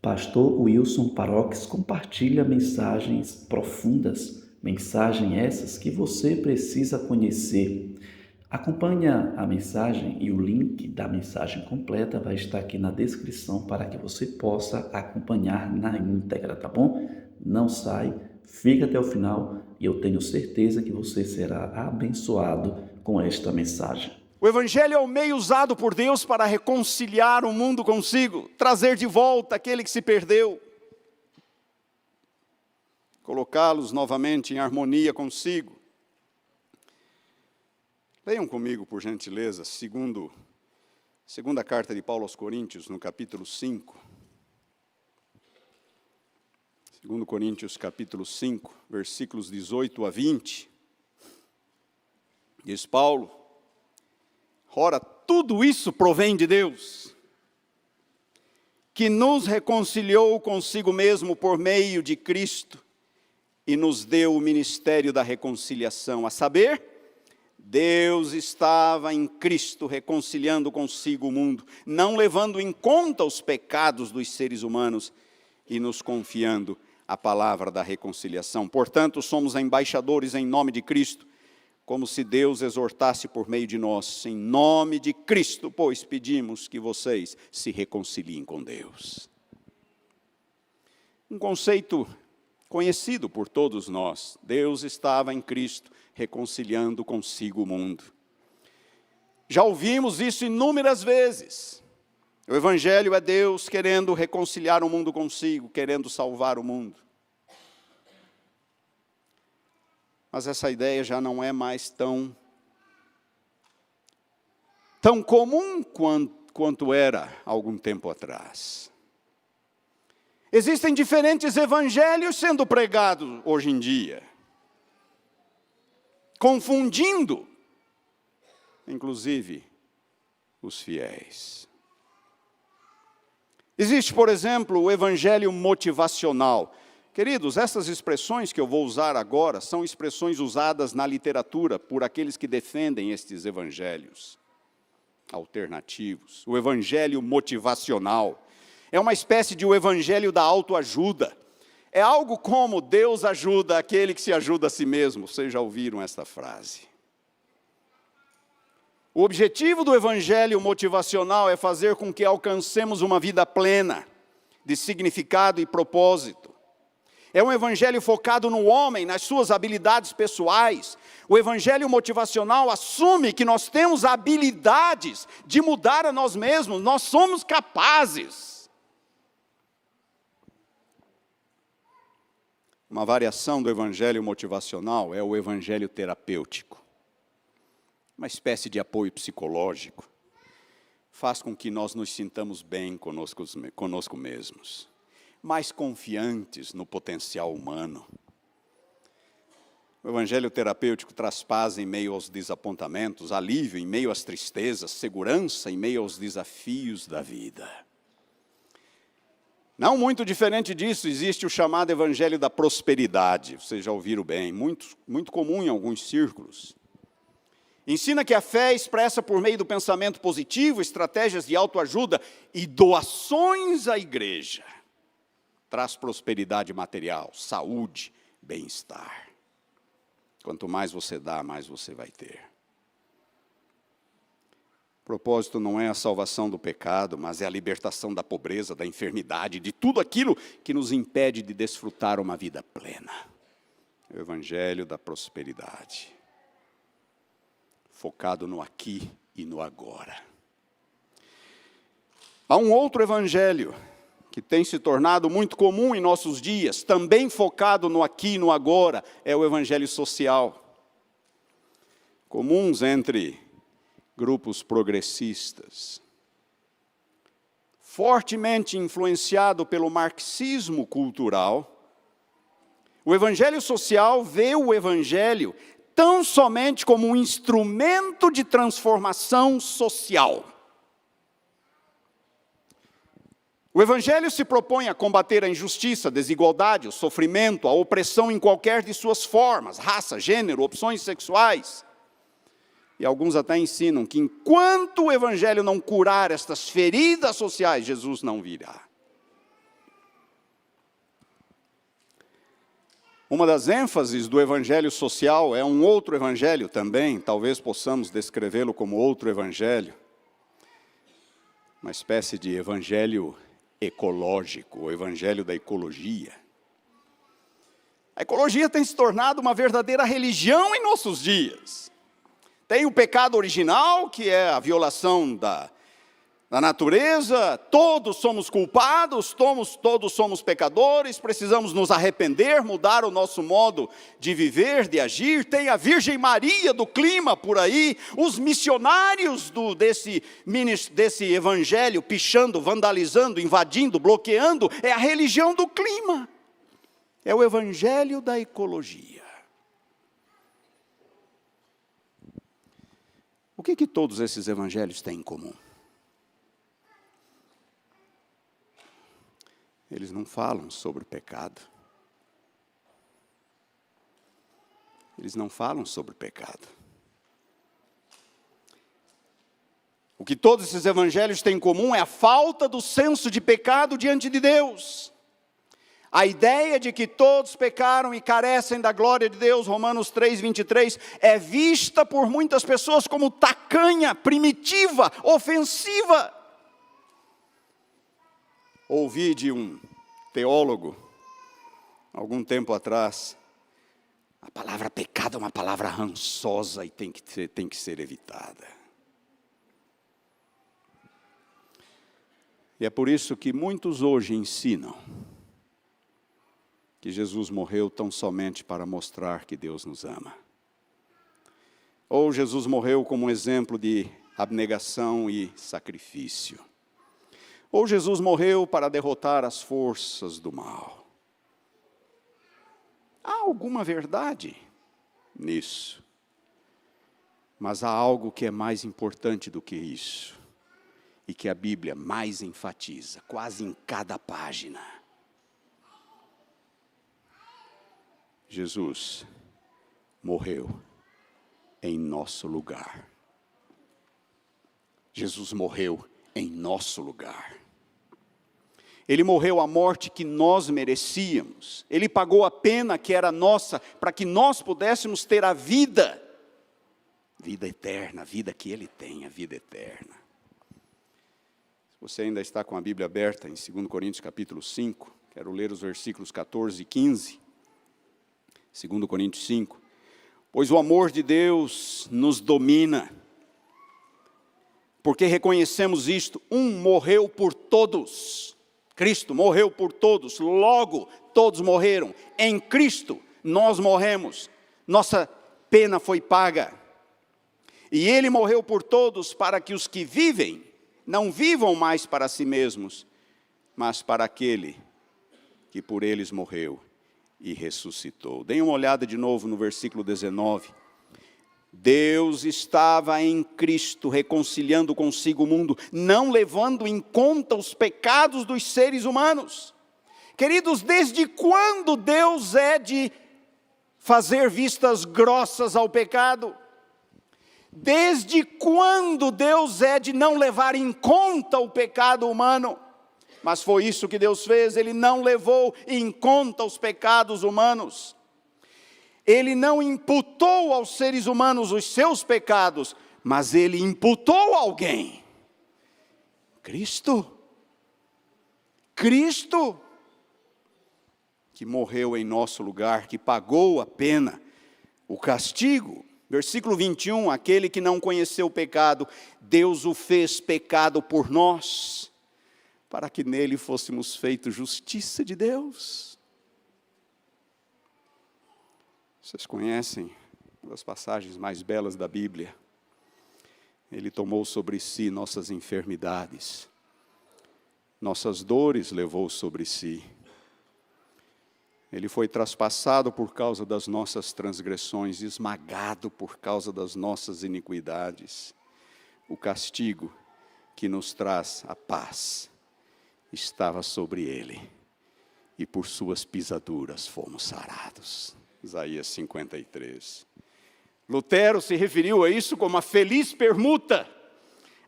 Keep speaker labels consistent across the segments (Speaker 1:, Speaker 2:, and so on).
Speaker 1: Pastor Wilson Paroques compartilha mensagens profundas, mensagens essas que você precisa conhecer. Acompanhe a mensagem e o link da mensagem completa vai estar aqui na descrição para que você possa acompanhar na íntegra, tá bom? Não sai, fica até o final e eu tenho certeza que você será abençoado com esta mensagem.
Speaker 2: O Evangelho é o meio usado por Deus para reconciliar o mundo consigo, trazer de volta aquele que se perdeu, colocá-los novamente em harmonia consigo. Leiam comigo, por gentileza, segunda carta de Paulo aos Coríntios, no capítulo 5. 2 Coríntios, capítulo 5, versículos 18 a 20. Diz Paulo: ora, tudo isso provém de Deus, que nos reconciliou consigo mesmo por meio de Cristo e nos deu o ministério da reconciliação, a saber, Deus estava em Cristo reconciliando consigo o mundo, não levando em conta os pecados dos seres humanos e nos confiando a palavra da reconciliação. Portanto, somos embaixadores em nome de Cristo, como se Deus exortasse por meio de nós. Em nome de Cristo, pois, pedimos que vocês se reconciliem com Deus. Um conceito conhecido por todos nós. Deus estava em Cristo, reconciliando consigo o mundo. Já ouvimos isso inúmeras vezes. O Evangelho é Deus querendo reconciliar o mundo consigo, querendo salvar o mundo. Mas essa ideia já não é mais tão comum quanto era algum tempo atrás. Existem diferentes evangelhos sendo pregados hoje em dia, confundindo, inclusive, os fiéis. Existe, por exemplo, o evangelho motivacional. Queridos, essas expressões que eu vou usar agora são expressões usadas na literatura por aqueles que defendem estes evangelhos alternativos. O evangelho motivacional é uma espécie de o evangelho da autoajuda. É algo como Deus ajuda aquele que se ajuda a si mesmo. Vocês já ouviram essa frase? O objetivo do evangelho motivacional é fazer com que alcancemos uma vida plena, de significado e propósito. É um evangelho focado no homem, nas suas habilidades pessoais. O evangelho motivacional assume que nós temos habilidades de mudar a nós mesmos, nós somos capazes. Uma variação do evangelho motivacional é o evangelho terapêutico. Uma espécie de apoio psicológico. Faz com que nós nos sintamos bem conosco mesmos, mais confiantes no potencial humano. O evangelho terapêutico traz paz em meio aos desapontamentos, alívio em meio às tristezas, segurança em meio aos desafios da vida. Não muito diferente disso, existe o chamado evangelho da prosperidade. Vocês já ouviram bem, muito comum em alguns círculos. Ensina que a fé expressa por meio do pensamento positivo, estratégias de autoajuda e doações à igreja. Traz prosperidade material, saúde, bem-estar. Quanto mais você dá, mais você vai ter. O propósito não é a salvação do pecado, mas é a libertação da pobreza, da enfermidade, de tudo aquilo que nos impede de desfrutar uma vida plena. O evangelho da prosperidade, focado no aqui e no agora. Há um outro evangelho que tem se tornado muito comum em nossos dias, também focado no aqui e no agora, é o evangelho social. Comuns entre grupos progressistas. Fortemente influenciado pelo marxismo cultural, o evangelho social vê o evangelho tão somente como um instrumento de transformação social. O evangelho se propõe a combater a injustiça, a desigualdade, o sofrimento, a opressão em qualquer de suas formas, raça, gênero, opções sexuais. E alguns até ensinam que enquanto o evangelho não curar estas feridas sociais, Jesus não virá. Uma das ênfases do evangelho social é um outro evangelho também, talvez possamos descrevê-lo como outro evangelho, uma espécie de evangelho ecológico, o evangelho da ecologia. A ecologia tem se tornado uma verdadeira religião em nossos dias. Tem o pecado original, que é a violação da natureza, todos somos culpados, todos somos pecadores, precisamos nos arrepender, mudar o nosso modo de viver, de agir. Tem a Virgem Maria do clima por aí, os missionários desse evangelho pichando, vandalizando, invadindo, bloqueando, é a religião do clima, é o evangelho da ecologia. O que todos esses evangelhos têm em comum? Eles não falam sobre pecado. Eles não falam sobre pecado. O que todos esses evangelhos têm em comum é a falta do senso de pecado diante de Deus. A ideia de que todos pecaram e carecem da glória de Deus, Romanos 3:23, é vista por muitas pessoas como tacanha, primitiva, ofensiva. Ouvi de um teólogo, algum tempo atrás, a palavra pecado é uma palavra rançosa e tem que ser evitada. E é por isso que muitos hoje ensinam que Jesus morreu tão somente para mostrar que Deus nos ama. Ou Jesus morreu como um exemplo de abnegação e sacrifício. Ou Jesus morreu para derrotar as forças do mal. Há alguma verdade nisso. Mas há algo que é mais importante do que isso. E que a Bíblia mais enfatiza, quase em cada página. Jesus morreu em nosso lugar. Jesus morreu em nosso lugar. Ele morreu a morte que nós merecíamos. Ele pagou a pena que era nossa, para que nós pudéssemos ter a vida eterna, a vida que Ele tem, a vida eterna. Se você ainda está com a Bíblia aberta em 2 Coríntios capítulo 5, quero ler os versículos 14 e 15. 2 Coríntios 5. Pois o amor de Deus nos domina, porque reconhecemos isto: um morreu por todos. Cristo morreu por todos, logo todos morreram. Em Cristo nós morremos, nossa pena foi paga. E Ele morreu por todos para que os que vivem não vivam mais para si mesmos, mas para aquele que por eles morreu e ressuscitou. Deem uma olhada de novo no versículo 19. Deus estava em Cristo reconciliando consigo o mundo, não levando em conta os pecados dos seres humanos. Queridos, desde quando Deus é de fazer vistas grossas ao pecado? Desde quando Deus é de não levar em conta o pecado humano? Mas foi isso que Deus fez, Ele não levou em conta os pecados humanos. Ele não imputou aos seres humanos os seus pecados, mas Ele imputou a alguém. Cristo, que morreu em nosso lugar, que pagou a pena, o castigo. Versículo 21, aquele que não conheceu o pecado, Deus o fez pecado por nós, para que nele fôssemos feitos justiça de Deus. Vocês conhecem uma das passagens mais belas da Bíblia. Ele tomou sobre si nossas enfermidades, nossas dores levou sobre si. Ele foi traspassado por causa das nossas transgressões, esmagado por causa das nossas iniquidades. O castigo que nos traz a paz estava sobre ele, e por suas pisaduras fomos sarados. Isaías 53. Lutero se referiu a isso como a feliz permuta.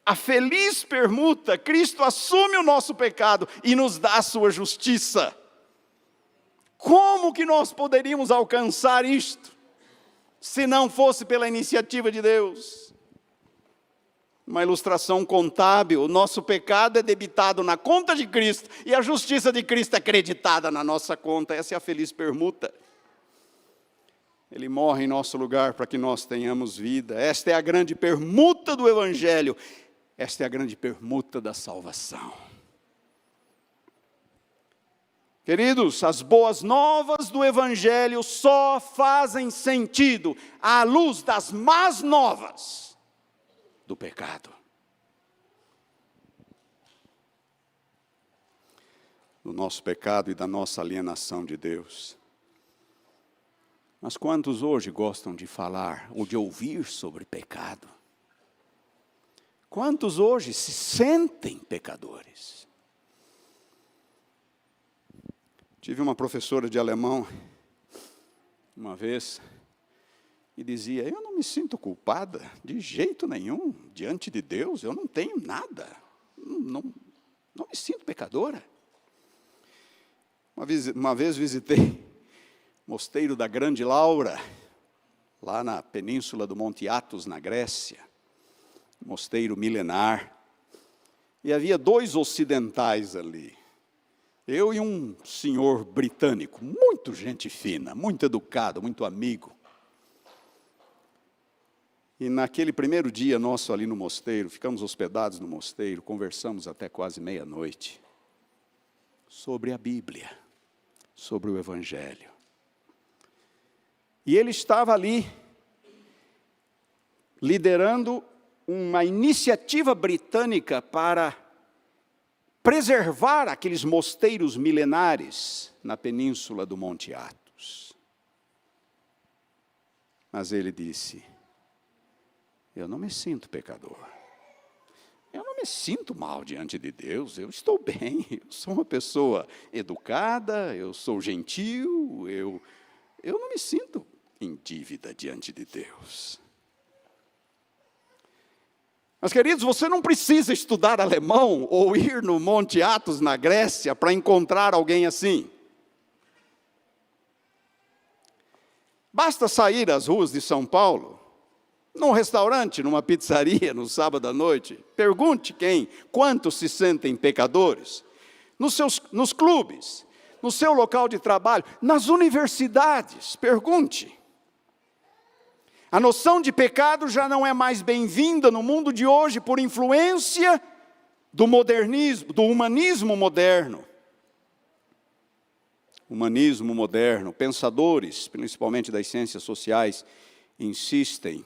Speaker 2: A feliz permuta, Cristo assume o nosso pecado e nos dá a sua justiça. Como que nós poderíamos alcançar isto, se não fosse pela iniciativa de Deus? Uma ilustração contábil: o nosso pecado é debitado na conta de Cristo, e a justiça de Cristo é creditada na nossa conta. Essa é a feliz permuta. Ele morre em nosso lugar para que nós tenhamos vida. Esta é a grande permuta do Evangelho. Esta é a grande permuta da salvação. Queridos, as boas novas do Evangelho só fazem sentido à luz das más novas do pecado. Do nosso pecado e da nossa alienação de Deus. Mas quantos hoje gostam de falar ou de ouvir sobre pecado? Quantos hoje se sentem pecadores? Tive uma professora de alemão, uma vez, e dizia: eu não me sinto culpada de jeito nenhum diante de Deus, eu não tenho nada, não me sinto pecadora. Uma vez visitei o mosteiro da Grande Laura, lá na península do Monte Athos, na Grécia, mosteiro milenar, e havia 2 ocidentais ali, eu e um senhor britânico, muito gente fina, muito educado, muito amigo. E naquele primeiro dia nosso ali no mosteiro, ficamos hospedados no mosteiro, conversamos até quase meia-noite, sobre a Bíblia, sobre o Evangelho. E ele estava ali, liderando uma iniciativa britânica para preservar aqueles mosteiros milenares na península do Monte Athos. Mas ele disse: eu não me sinto pecador. Eu não me sinto mal diante de Deus, eu estou bem, eu sou uma pessoa educada, eu sou gentil, eu não me sinto em dívida diante de Deus. Mas, queridos, você não precisa estudar alemão ou ir no Monte Athos, na Grécia, para encontrar alguém assim. Basta sair às ruas de São Paulo, num restaurante, numa pizzaria, no sábado à noite. Pergunte quantos se sentem pecadores. Nos clubes, no seu local de trabalho, nas universidades, pergunte. A noção de pecado já não é mais bem-vinda no mundo de hoje por influência do modernismo, do humanismo moderno. Humanismo moderno, pensadores, principalmente das ciências sociais, insistem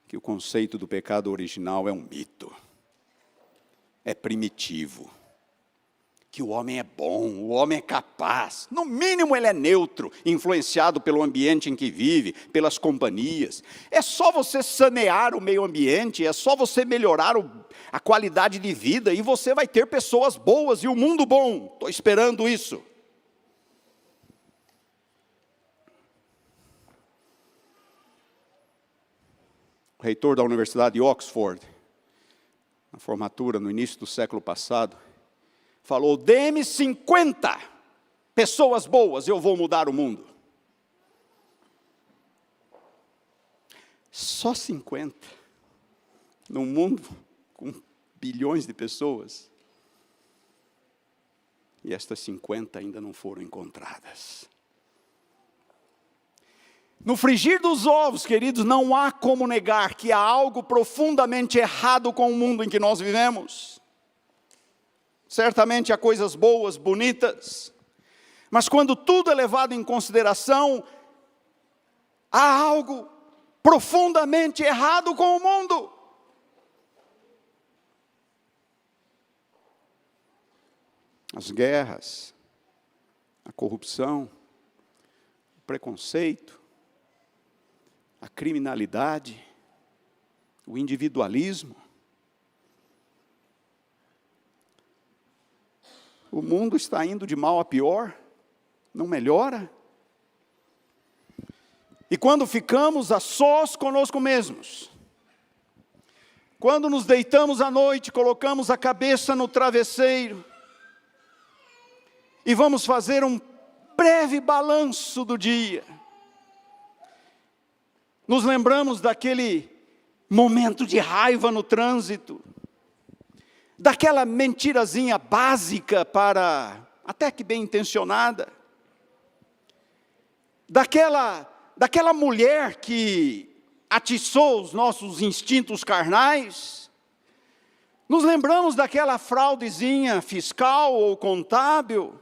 Speaker 2: que o conceito do pecado original é um mito, é primitivo, que o homem é bom, o homem é capaz, no mínimo ele é neutro, influenciado pelo ambiente em que vive, pelas companhias. É só você sanear o meio ambiente, é só você melhorar a qualidade de vida e você vai ter pessoas boas e o mundo bom. Estou esperando isso. O reitor da Universidade de Oxford, na formatura no início do século passado, falou: dê-me 50 pessoas boas, eu vou mudar o mundo. Só 50, num mundo com bilhões de pessoas. E estas 50 ainda não foram encontradas. No frigir dos ovos, queridos, não há como negar que há algo profundamente errado com o mundo em que nós vivemos. Certamente há coisas boas, bonitas, mas quando tudo é levado em consideração, há algo profundamente errado com o mundo. As guerras, a corrupção, o preconceito, a criminalidade, o individualismo. O mundo está indo de mal a pior, não melhora. E quando ficamos a sós conosco mesmos, quando nos deitamos à noite, colocamos a cabeça no travesseiro, e vamos fazer um breve balanço do dia. Nos lembramos daquele momento de raiva no trânsito, daquela mentirazinha básica até que bem intencionada, daquela mulher que atiçou os nossos instintos carnais. Nos lembramos daquela fraudezinha fiscal ou contábil.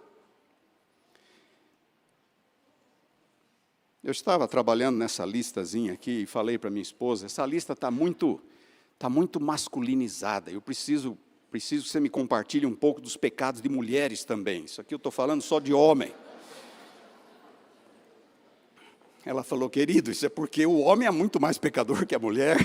Speaker 2: Eu estava trabalhando nessa listazinha aqui e falei para minha esposa, essa lista está muito masculinizada, eu preciso que você me compartilhe um pouco dos pecados de mulheres também. Isso aqui eu estou falando só de homem. Ela falou, querido, isso é porque o homem é muito mais pecador que a mulher.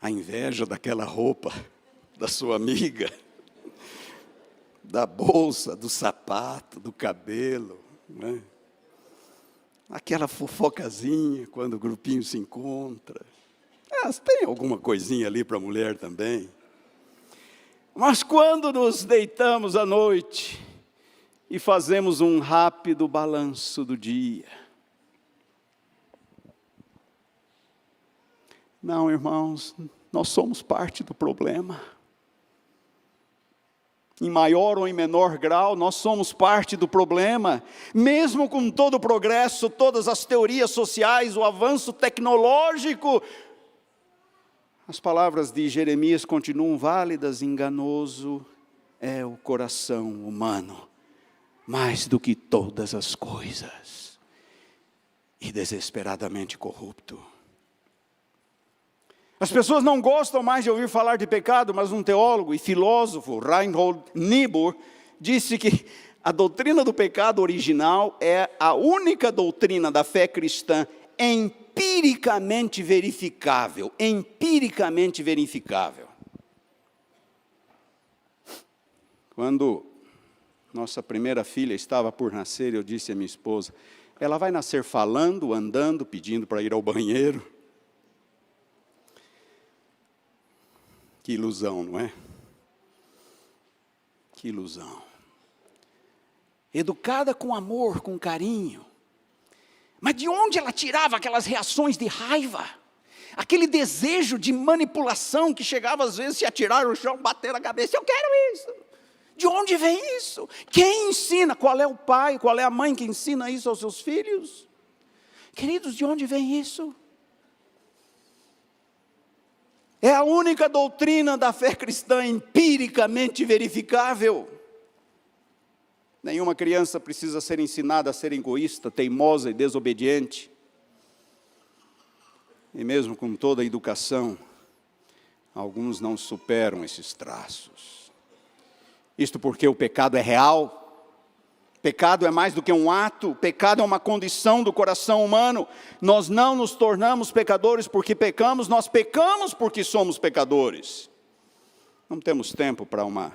Speaker 2: A inveja daquela roupa da sua amiga, da bolsa, do sapato, do cabelo, né? Aquela fofocazinha quando o grupinho se encontra. Tem alguma coisinha ali para a mulher também. Mas quando nos deitamos à noite e fazemos um rápido balanço do dia. Não, irmãos, nós somos parte do problema. Em maior ou em menor grau, nós somos parte do problema. Mesmo com todo o progresso, todas as teorias sociais, o avanço tecnológico, as palavras de Jeremias continuam válidas. Enganoso é o coração humano, mais do que todas as coisas, e desesperadamente corrupto. As pessoas não gostam mais de ouvir falar de pecado, mas um teólogo e filósofo, Reinhold Niebuhr, disse que a doutrina do pecado original é a única doutrina da fé cristã empiricamente verificável. Empiricamente verificável. Quando nossa primeira filha estava por nascer, eu disse à minha esposa, ela vai nascer falando, andando, pedindo para ir ao banheiro. Que ilusão, não é? Que ilusão. Educada com amor, com carinho. Mas de onde ela tirava aquelas reações de raiva? Aquele desejo de manipulação que chegava às vezes a se atirar no chão, bater a cabeça. Eu quero isso. De onde vem isso? Quem ensina? Qual é o pai, qual é a mãe que ensina isso aos seus filhos? Queridos, de onde vem isso? É a única doutrina da fé cristã empiricamente verificável. Nenhuma criança precisa ser ensinada a ser egoísta, teimosa e desobediente. E mesmo com toda a educação, alguns não superam esses traços. Isto porque o pecado é real. Pecado é mais do que um ato, pecado é uma condição do coração humano. Nós não nos tornamos pecadores porque pecamos, nós pecamos porque somos pecadores. Não temos tempo para uma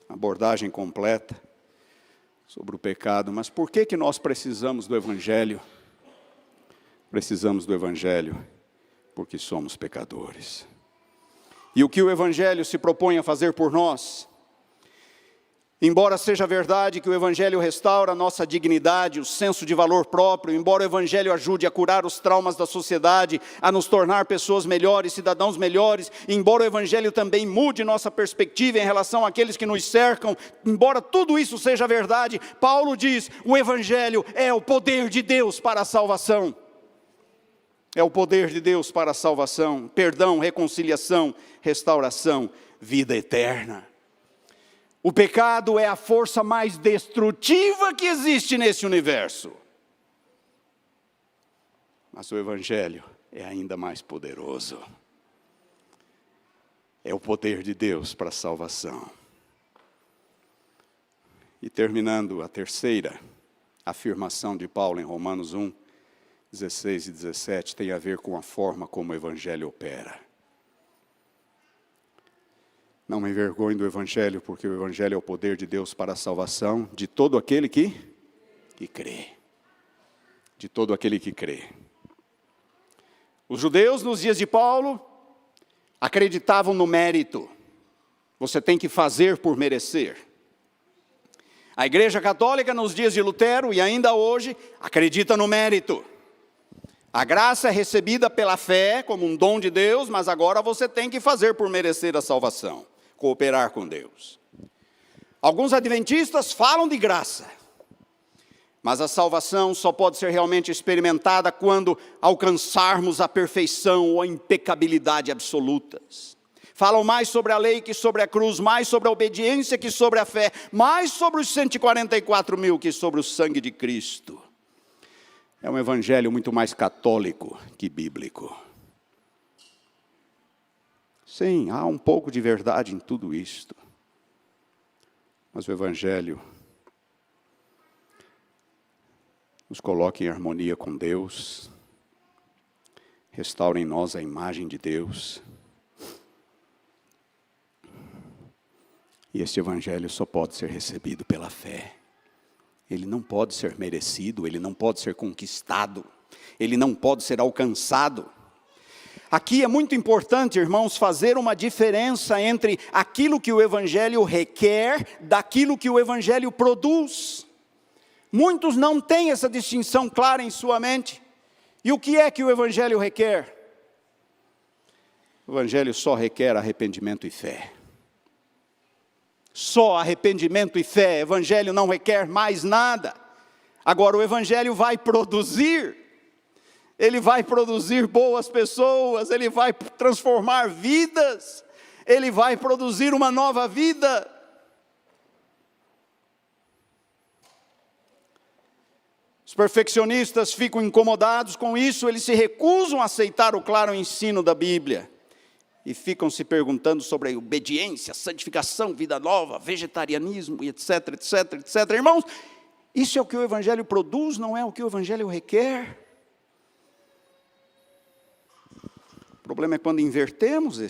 Speaker 2: abordagem completa sobre o pecado, mas por que nós precisamos do Evangelho? Precisamos do Evangelho porque somos pecadores. E o que o Evangelho se propõe a fazer por nós? Embora seja verdade que o Evangelho restaura a nossa dignidade, o senso de valor próprio, embora o Evangelho ajude a curar os traumas da sociedade, a nos tornar pessoas melhores, cidadãos melhores, embora o Evangelho também mude nossa perspectiva em relação àqueles que nos cercam, embora tudo isso seja verdade, Paulo diz, o Evangelho é o poder de Deus para a salvação. É o poder de Deus para a salvação, perdão, reconciliação, restauração, vida eterna. O pecado é a força mais destrutiva que existe nesse universo. Mas o Evangelho é ainda mais poderoso. É o poder de Deus para a salvação. E terminando a terceira afirmação de Paulo em Romanos 1, 16 e 17, tem a ver com a forma como o Evangelho opera. Não me envergonhe do Evangelho, porque o Evangelho é o poder de Deus para a salvação de todo aquele que crê. De todo aquele que crê. Os judeus, nos dias de Paulo, acreditavam no mérito. Você tem que fazer por merecer. A Igreja Católica, nos dias de Lutero e ainda hoje, acredita no mérito. A graça é recebida pela fé, como um dom de Deus, mas agora você tem que fazer por merecer a salvação, cooperar com Deus. Alguns adventistas falam de graça, mas a salvação só pode ser realmente experimentada quando alcançarmos a perfeição ou a impecabilidade absolutas. Falam mais sobre a lei que sobre a cruz, mais sobre a obediência que sobre a fé, mais sobre os 144 mil que sobre o sangue de Cristo. É um evangelho muito mais católico que bíblico. Sim, há um pouco de verdade em tudo isto. Mas o evangelho nos coloca em harmonia com Deus, restaura em nós a imagem de Deus. E este evangelho só pode ser recebido pela fé. Ele não pode ser merecido, ele não pode ser conquistado, ele não pode ser alcançado. Aqui é muito importante, irmãos, fazer uma diferença entre aquilo que o evangelho requer, daquilo que o evangelho produz. Muitos não têm essa distinção clara em sua mente. E o que é que o evangelho requer? O evangelho só requer arrependimento e fé. Só arrependimento e fé. O evangelho não requer mais nada. Agora o evangelho vai produzir. Ele vai produzir boas pessoas, ele vai transformar vidas, ele vai produzir uma nova vida. Os perfeccionistas ficam incomodados com isso, eles se recusam a aceitar o claro ensino da Bíblia. E ficam se perguntando sobre a obediência, santificação, vida nova, vegetarianismo, etc, etc, etc. Irmãos, isso é o que o evangelho produz, não é o que o evangelho requer. O problema é quando invertemos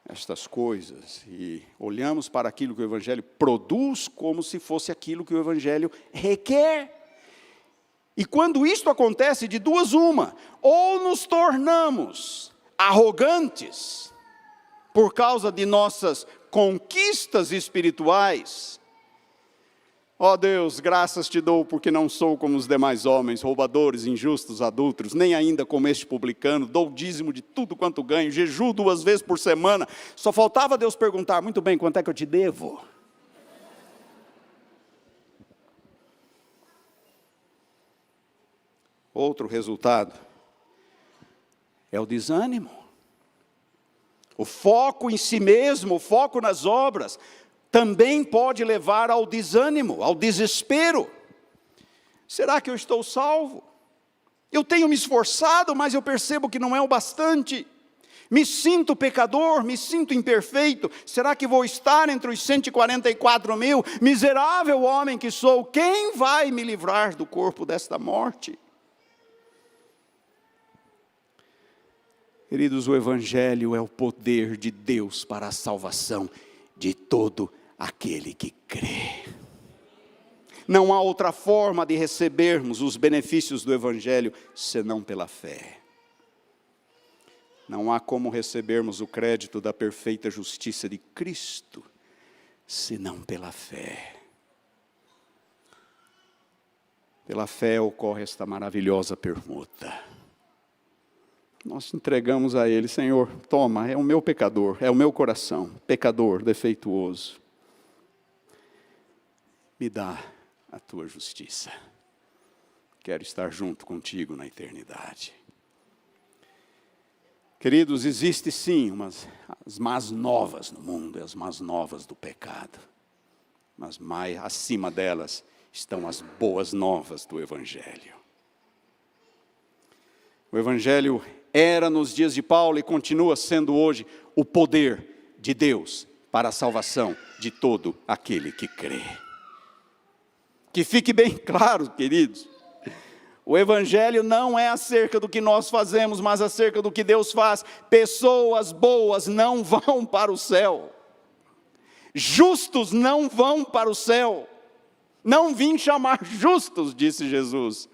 Speaker 2: estas coisas e olhamos para aquilo que o evangelho produz como se fosse aquilo que o evangelho requer. E quando isto acontece, de duas uma, ou nos tornamos arrogantes por causa de nossas conquistas espirituais. Ó Deus, graças te dou porque não sou como os demais homens, roubadores, injustos, adúlteros, nem ainda como este publicano, dou dízimo de tudo quanto ganho, jejuo 2 vezes por semana. Só faltava Deus perguntar, muito bem, quanto é que eu te devo? Outro resultado é o desânimo. O foco em si mesmo, o foco nas obras, também pode levar ao desânimo, ao desespero. Será que eu estou salvo? Eu tenho me esforçado, mas eu percebo que não é o bastante. Me sinto pecador, me sinto imperfeito. Será que vou estar entre os 144 mil? Miserável homem que sou, quem vai me livrar do corpo desta morte? Queridos, o evangelho é o poder de Deus para a salvação de todo aquele que crê. Não há outra forma de recebermos os benefícios do evangelho senão pela fé. Não há como recebermos o crédito da perfeita justiça de Cristo senão pela fé. Pela fé ocorre esta maravilhosa permuta. Nós entregamos a Ele, Senhor, toma, é o meu pecador, é o meu coração, pecador, defeituoso. Me dá a tua justiça. Quero estar junto contigo na eternidade. Queridos, existe sim as más novas no mundo, as más novas do pecado. Mas mais acima delas estão as boas novas do Evangelho. O Evangelho era nos dias de Paulo e continua sendo hoje o poder de Deus para a salvação de todo aquele que crê. Que fique bem claro, queridos, o evangelho não é acerca do que nós fazemos, mas acerca do que Deus faz. Pessoas boas não vão para o céu. Justos não vão para o céu. Não vim chamar justos, disse Jesus,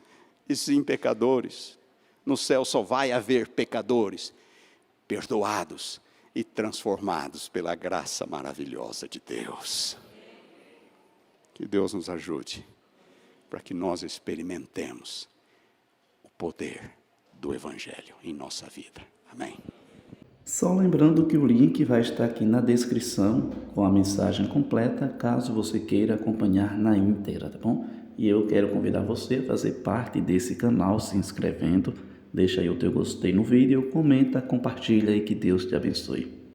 Speaker 2: e sim pecadores. No céu só vai haver pecadores. perdoados e transformados pela graça maravilhosa de Deus. Que Deus nos ajude para que nós experimentemos o poder do Evangelho em nossa vida. Amém.
Speaker 1: Só lembrando que o link vai estar aqui na descrição com a mensagem completa, caso você queira acompanhar na íntegra, tá bom? E eu quero convidar você a fazer parte desse canal se inscrevendo. Deixa aí o teu gostei no vídeo, comenta, compartilha e que Deus te abençoe.